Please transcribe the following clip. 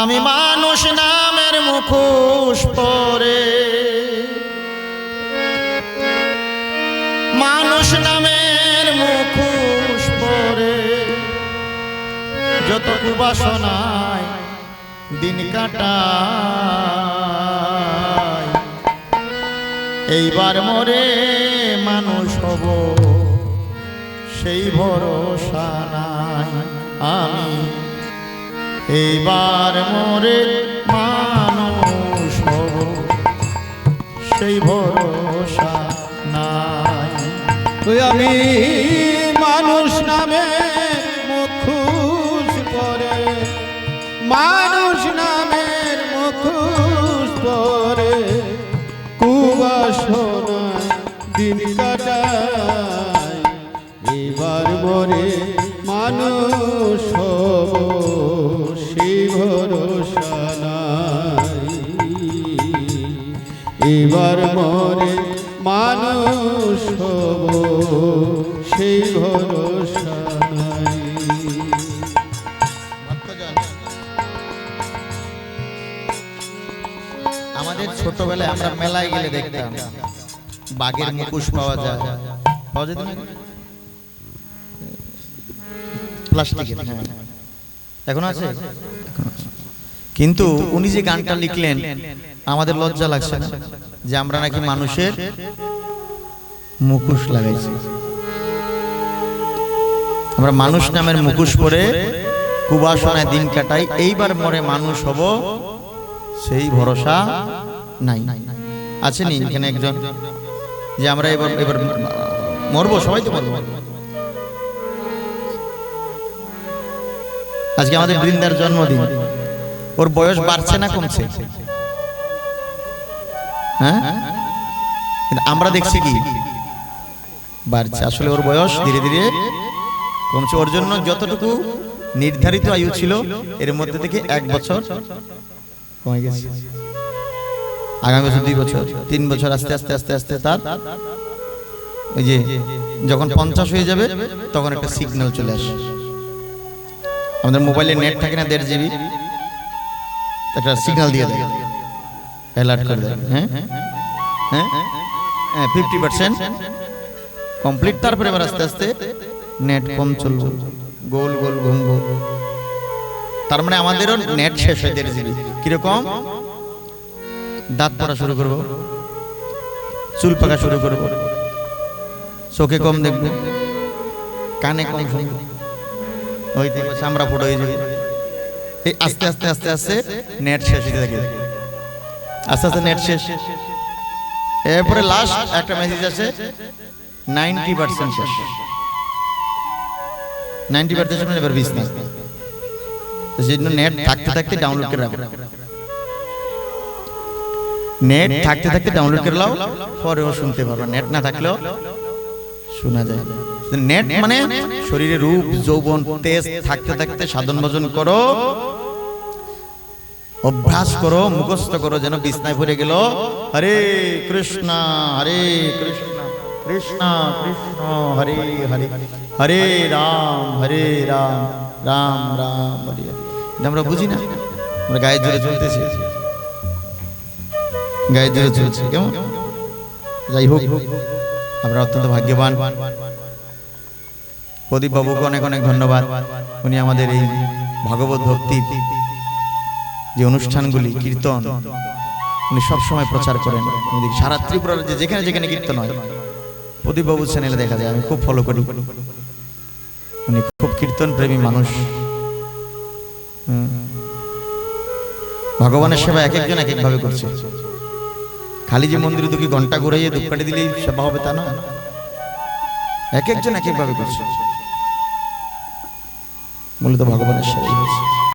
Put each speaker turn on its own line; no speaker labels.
আমি মানুষ নামের মুখোশ পরে, মানুষ নামের মুখোশ পরে যত কুবাসনায় দিন কাটাই, এইবার মরে মানুষ হব সেই ভরসা নাই। আমি এইবার মরে মানুষ হব সেই ভরসা নাই।
আমি মানুষ নামে মুখোশ পরে, মানুষ নামের মুখোশ পরে কুবাসনা দিন কাটাই, এবার মরে মানুষ হব সেই ভরসা নাই। এবার মরে মানুষ হব সেই ভরসা নাই।
আমাদের ছোটবেলায় আমরা মেলায় গেলে দেখতাম বাঘের মুখোশ পাওয়া যায়, পাওয়া যেত না প্লাস্টিকের, এখন আছে। কিন্তু উনি যে গানটা লিখলেন আমাদের লজ্জা লাগছে না যে আমরা নাকি মানুষের মুখোশ লাগাইছি। আমরা মানুষ নামের মুখোশ পরে কুবাসনায় দিন কাটাই, এইবার মরে মানুষ হব সেই ভরসা নাই। আছেনি এখানে একজন যে আমরা এবার এবার মরবো, সবাই তো মরবো। আজকে আমাদের বৃন্দার জন্মদিন, ওর বয়স বাড়ছে না কমছে? হ্যাঁ, আমরা দেখছি কি বাড়ছে। আসলে ওর বয়স ধীরে ধীরে কমছে। ওর জন্য যতটুকু নির্ধারিত আয়ু ছিল এর মধ্যে থেকে 1 বছর কমে গেছে। আগামী বছর 2 বছর 3 বছর আস্তে আস্তে আস্তে আস্তে তার ওই যে যখন 50 হয়ে যাবে তখন একটা সিগন্যাল চলে আসে। আমাদের মোবাইলে নেট থাকে না 1.5 GB, একটা সিগন্যাল দিয়ে দেয়, অ্যালার্ট করে দেয়। হ্যাঁ হ্যাঁ হ্যাঁ 50% কমপ্লিট। তারপরে এবার আস্তে আস্তে নেট কম চলবে, গোল গোল ঘুমবো। তার মানে আমাদেরও নেট শেষ হয় 1.5 GB। কিরকম? দাঁত পড়া শুরু করবো, চুল পাকা শুরু করবো, চোখে কম দেখবো, কানে কম শুনবো, ওই থেকে চামড়া ফুটো হয়ে যাবে। এই আস্তে আস্তে আস্তে আস্তে নেট শেষ হতে থাকে, আস্তে আস্তে নেট শেষ। এরপরে লাস্ট একটা মেসেজ আসে 90% শেষ। 90% এবার 20 না। সেজন্য নেট থাকতে থাকতে ডাউনলোড করে রাখো, নেট থাকতে থাকতে ডাউনলোড করে নাও, পরেও শুনতে পারবে। নেট না থাকলেও শোনা যায়। নেট মানে শরীরে রূপ যৌবন তেজ থাকতে থাকতে সাধন ভজন করো, অভ্যাস করো, মুখস্থ করো, যেন বিছনায় পড়ে গেল হরে কৃষ্ণ হরে কৃষ্ণ কৃষ্ণ কৃষ্ণ হরে হরে হরে রাম রাম রাম হরে হরে। আমরা বুঝি না, আমরা গায়ে জোরে চলতেছি, গায়ে জোরে চলছে কেমন। যাই হোক, আমরা অত্যন্ত ভাগ্যবান। প্রদীপ বাবুকে অনেক অনেক ধন্যবাদ। উনি আমাদের এই ভাগবত ভক্তি যে অনুষ্ঠানগুলি কীর্তন উনি সবসময় প্রচার করেন। সারা ত্রিপুরার যে যেখানে যেখানে কীর্তন হয় প্রদীপ বাবুর চ্যানেলে দেখা যায়। আমি খুব ফলো করি, উনি খুব কীর্তন প্রেমী মানুষ। ভগবানের সেবা এক একজন এক একভাবে করছে। খালি যে মন্দিরে দুটি ঘন্টা ঘুরাইয়ে ধূপকাঠি দিলেই সেবা হবে তা না, এক একজন এক একভাবে করছে। মূলত ভগবানের সেবা।